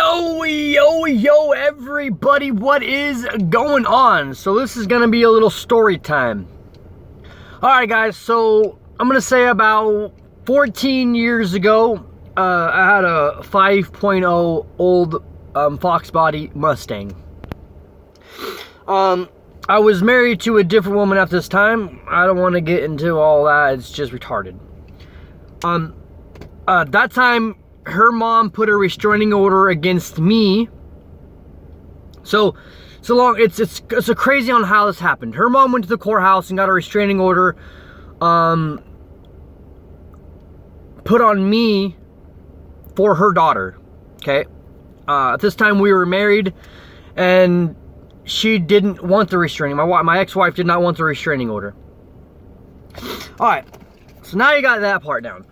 Yo, everybody, what is going on? So this is gonna be a little story time. Alright guys, so I'm gonna say about 14 years ago, I had a 5.0 old Fox body Mustang. I was married to a different woman at this time. I don't want to get into all that, it's just retarded. That time, her mom put a restraining order against me. It's a crazy on how this happened. Her mom went to the courthouse and got a restraining order put on me for her daughter. Okay, at this time we were married, and she didn't want the restraining. My ex-wife did not want the restraining order. All right, so now you got that part down.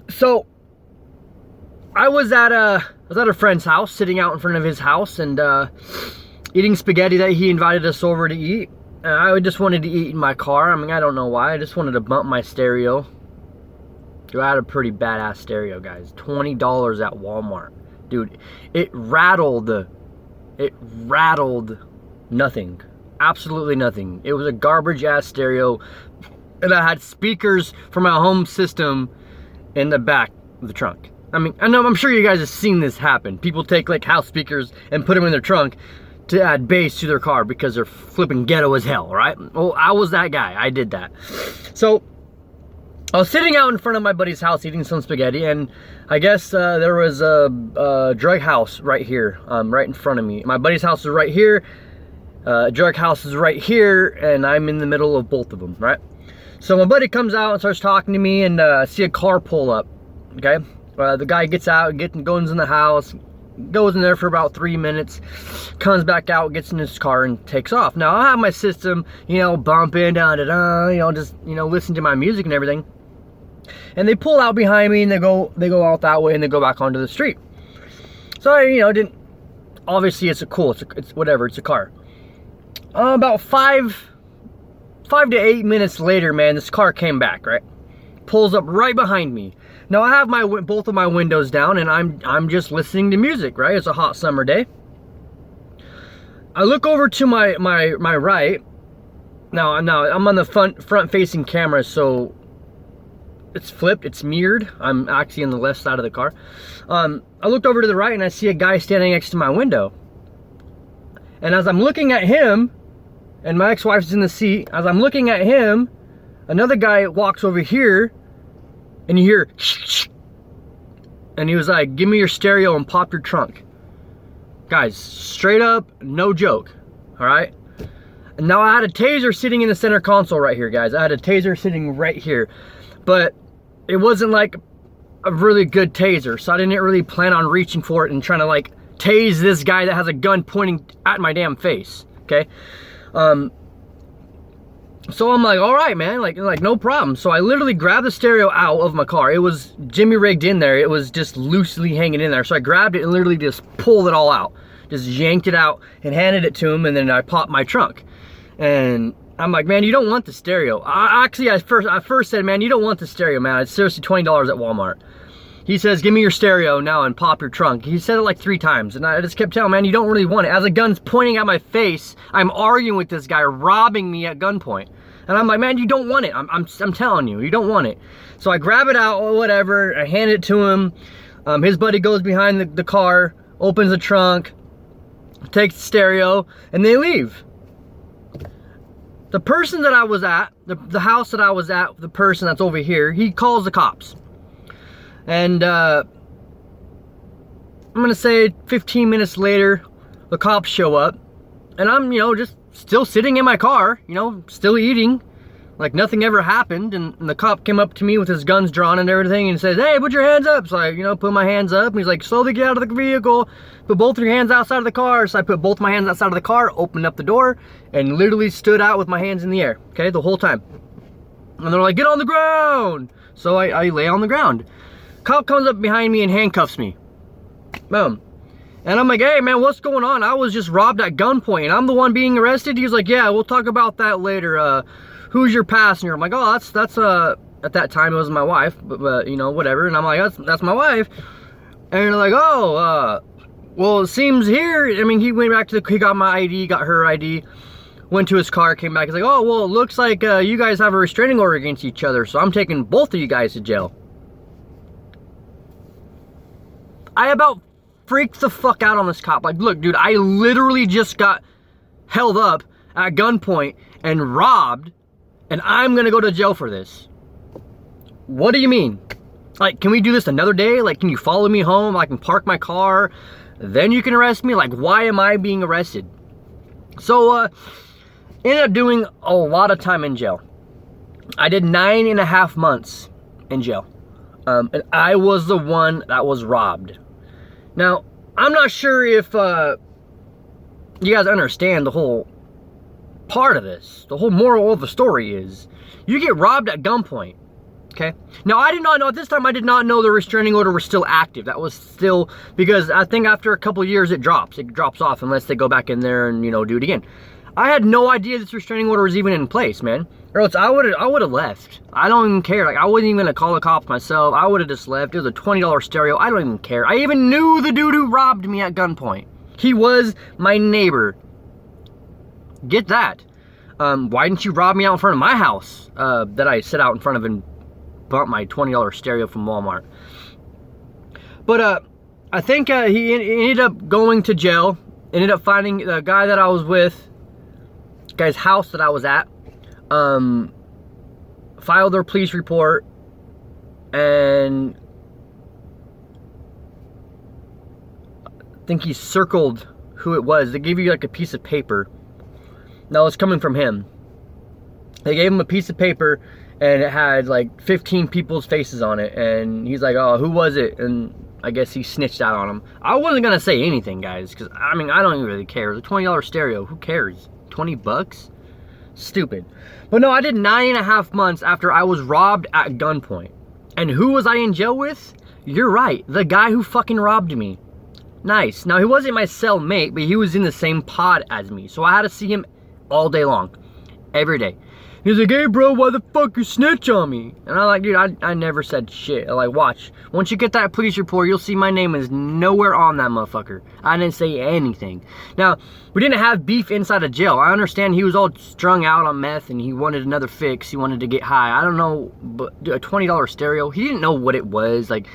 So I was at a friend's house, sitting out in front of his house, and eating spaghetti that he invited us over to eat. And I just wanted to eat in my car. I mean, I don't know why. I just wanted to bump my stereo. Dude, I had a pretty badass stereo, guys. $20 at Walmart. Dude, it rattled nothing. Absolutely nothing. It was a garbage ass stereo. And I had speakers for my home system in the back of the trunk. I mean, I'm sure you guys have seen this happen. People take like house speakers and put them in their trunk to add bass to their car because they're flipping ghetto as hell, right? Well, I was that guy. I did that. So I was sitting out in front of my buddy's house eating some spaghetti, and I guess there was a drug house right here, right in front of me. My buddy's house is right here. Drug house is right here, and I'm in the middle of both of them, right? So my buddy comes out and starts talking to me, and I see a car pull up, okay? The guy gets out, goes in the house, goes in there for about 3 minutes, comes back out, gets in his car, and takes off. Now, I have my system, bumping, just, listen to my music and everything. And they pull out behind me, and they go out that way, and they go back onto the street. So I, didn't, obviously it's whatever, it's a car. About 5 to 8 minutes later, man, this car came back, right? Pulls up right behind me. Now I have both of my windows down, and I'm just listening to music, right? It's a hot summer day. I look over to my right. Now I'm on the front facing camera, so it's flipped, it's mirrored. I'm actually on the left side of the car. I looked over to the right, and I see a guy standing next to my window. And as I'm looking at him, and my ex-wife's in the seat, as I'm looking at him, another guy walks over here, and you hear, and he was like, "Give me your stereo and pop your trunk." Guys, straight up, no joke, all right? And now I had a taser sitting in the center console right here, guys. I had a taser sitting right here, but it wasn't like a really good taser, so I didn't really plan on reaching for it and trying to like tase this guy that has a gun pointing at my damn face, okay? So I'm like, all right, man, like no problem. So I literally grabbed the stereo out of my car. It was Jimmy rigged in there. It was just loosely hanging in there. So I grabbed it and literally just pulled it all out. Just yanked it out and handed it to him, and then I popped my trunk. And I'm like, man, you don't want the stereo. I first said, man, you don't want the stereo, man. It's seriously $20 at Walmart. He says, "Give me your stereo now and pop your trunk." He said it like 3 times, and I just kept telling him, man, you don't really want it. As a gun's pointing at my face, I'm arguing with this guy, robbing me at gunpoint. And I'm like, man, you don't want it. I'm telling you, you don't want it. So I grab it out, or whatever, I hand it to him. His buddy goes behind the car, opens the trunk, takes the stereo, and they leave. The person that I was at, the house that I was at, the person that's over here, he calls the cops. And I'm gonna say 15 minutes later, the cops show up, and I'm, just still sitting in my car, still eating, like nothing ever happened. And the cop came up to me with his guns drawn and everything, and says, "Hey, put your hands up." So I, put my hands up, and he's like, "Slowly get out of the vehicle, put both your hands outside of the car." So I put both my hands outside of the car, opened up the door, and literally stood out with my hands in the air, okay, the whole time. And they're like, "Get on the ground." So I lay on the ground. Cop comes up behind me and handcuffs me. Boom. And I'm like, "Hey man, what's going on? I was just robbed at gunpoint and I'm the one being arrested." He's like, "Yeah, we'll talk about that later. Who's your passenger?" I'm like, "Oh, that's at that time it was my wife, but whatever." And I'm like, that's my wife. And they're like, "Oh, Well, it seems here, I mean, he went back to he got my ID, got her ID, went to his car, came back, he's like, oh, well, it looks like you guys have a restraining order against each other, so I'm taking both of you guys to jail. I about freaked the fuck out on this cop. Like, look, dude, I literally just got held up at gunpoint and robbed, and I'm gonna go to jail for this. What do you mean? Like, can we do this another day? Like, can you follow me home? I can park my car, then you can arrest me? Like, why am I being arrested? So, ended up doing a lot of time in jail. I did 9.5 months in jail. And I was the one that was robbed. Now, I'm not sure if you guys understand the whole part of this. The whole moral of the story is, you get robbed at gunpoint. Okay. Now, I did not know, at this time, I did not know the restraining order was still active. That was still, because I think after a couple years, it drops. It drops off unless they go back in there and, you know, do it again. I had no idea this restraining order was even in place, man. Or else I would have left. I don't even care. Like, I wasn't even gonna call the cops myself. I would have just left. It was a $20 stereo. I don't even care. I even knew the dude who robbed me at gunpoint. He was my neighbor. Get that. Why didn't you rob me out in front of my house that I sit out in front of and bought my $20 stereo from Walmart? But I think he ended up going to jail. Ended up finding the guy that I was with, guy's house that I was at, filed their police report, and I think he circled who it was. They gave you like a piece of paper. Now it's coming from him. They gave him a piece of paper and it had like 15 people's faces on it, and he's like, oh, who was it? And I guess he snitched out on him. I wasn't gonna say anything, guys, because I mean, I don't even really care. It's a $20 stereo, who cares? 20 bucks? Stupid. But no, I did 9.5 months after I was robbed at gunpoint. And who was I in jail with? You're right, the guy who fucking robbed me. Nice. Now, he wasn't my cellmate, but he was in the same pod as me, so I had to see him all day long, every day. He's like, hey bro, why the fuck you snitch on me? And I'm like, dude, I never said shit. I'm like, watch, once you get that police report, you'll see my name is nowhere on that motherfucker. I didn't say anything. Now, we didn't have beef inside of jail. I understand he was all strung out on meth and he wanted another fix. He wanted to get high. I don't know, but a $20 stereo, he didn't know what it was, like,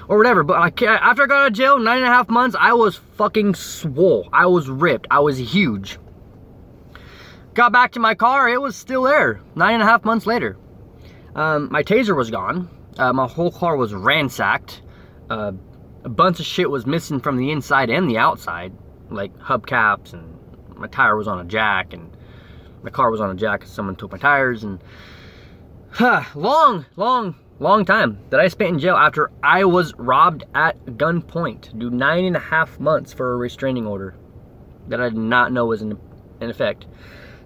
or whatever. But after I got out of jail, 9.5 months, I was fucking swole. I was ripped. I was huge. Got back to my car, it was still there 9.5 months later. My taser was gone. My whole car was ransacked. A bunch of shit was missing from the inside and the outside, like hubcaps, and my tire was on a jack, and my car was on a jack because someone took my tires. And long time that I spent in jail after I was robbed at gunpoint. Do 9.5 months for a restraining order that I did not know was in effect.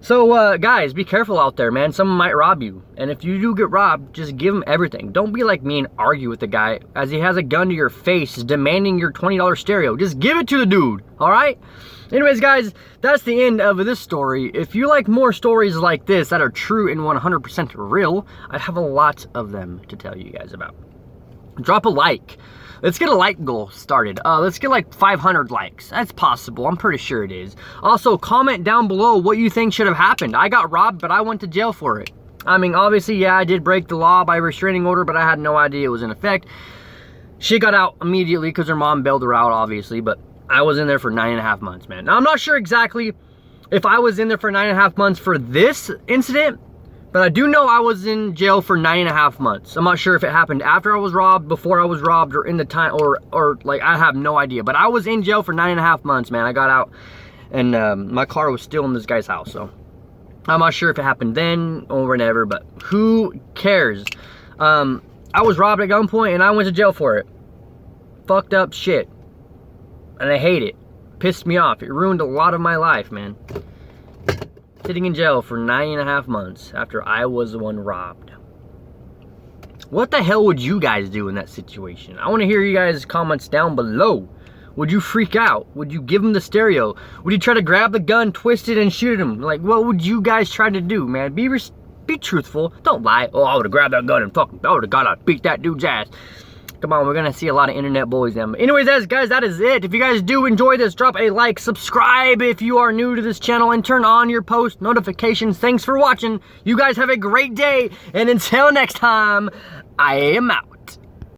So, guys, be careful out there, man. Someone might rob you. And if you do get robbed, just give him everything. Don't be like me and argue with the guy as he has a gun to your face demanding your $20 stereo. Just give it to the dude, all right? Anyways, guys, that's the end of this story. If you like more stories like this that are true and 100% real, I have a lot of them to tell you guys about. Drop a like. Let's get a like goal started. Let's get like 500 likes. That's possible. I'm pretty sure it is. Also, comment down below what you think should have happened. I got robbed, but I went to jail for it. I mean, obviously, yeah, I did break the law by restraining order, but I had no idea it was in effect. She got out immediately because her mom bailed her out, obviously, but I was in there for 9.5 months, man. Now, I'm not sure exactly if I was in there for 9.5 months for this incident, but I do know I was in jail for 9.5 months. I'm not sure if it happened after I was robbed, before I was robbed, or in the time, or like, I have no idea. But I was in jail for 9.5 months, man. I got out, and my car was still in this guy's house, so I'm not sure if it happened then or whenever, but who cares? I was robbed at gunpoint, and I went to jail for it. Fucked up shit. And I hate it. Pissed me off. It ruined a lot of my life, man. Sitting in jail for 9.5 months after I was the one robbed. What the hell would you guys do in that situation? I want to hear you guys' comments down below. Would you freak out? Would you give him the stereo? Would you try to grab the gun, twist it, and shoot him? Like, what would you guys try to do, man? Be truthful. Don't lie. Oh, I would have grabbed that gun and fucking, I would have got to beat that dude's ass. Come on, we're gonna see a lot of internet bullies then. Anyways, guys, that is it. If you guys do enjoy this, drop a like, subscribe if you are new to this channel, and turn on your post notifications. Thanks for watching. You guys have a great day, and until next time, I am out.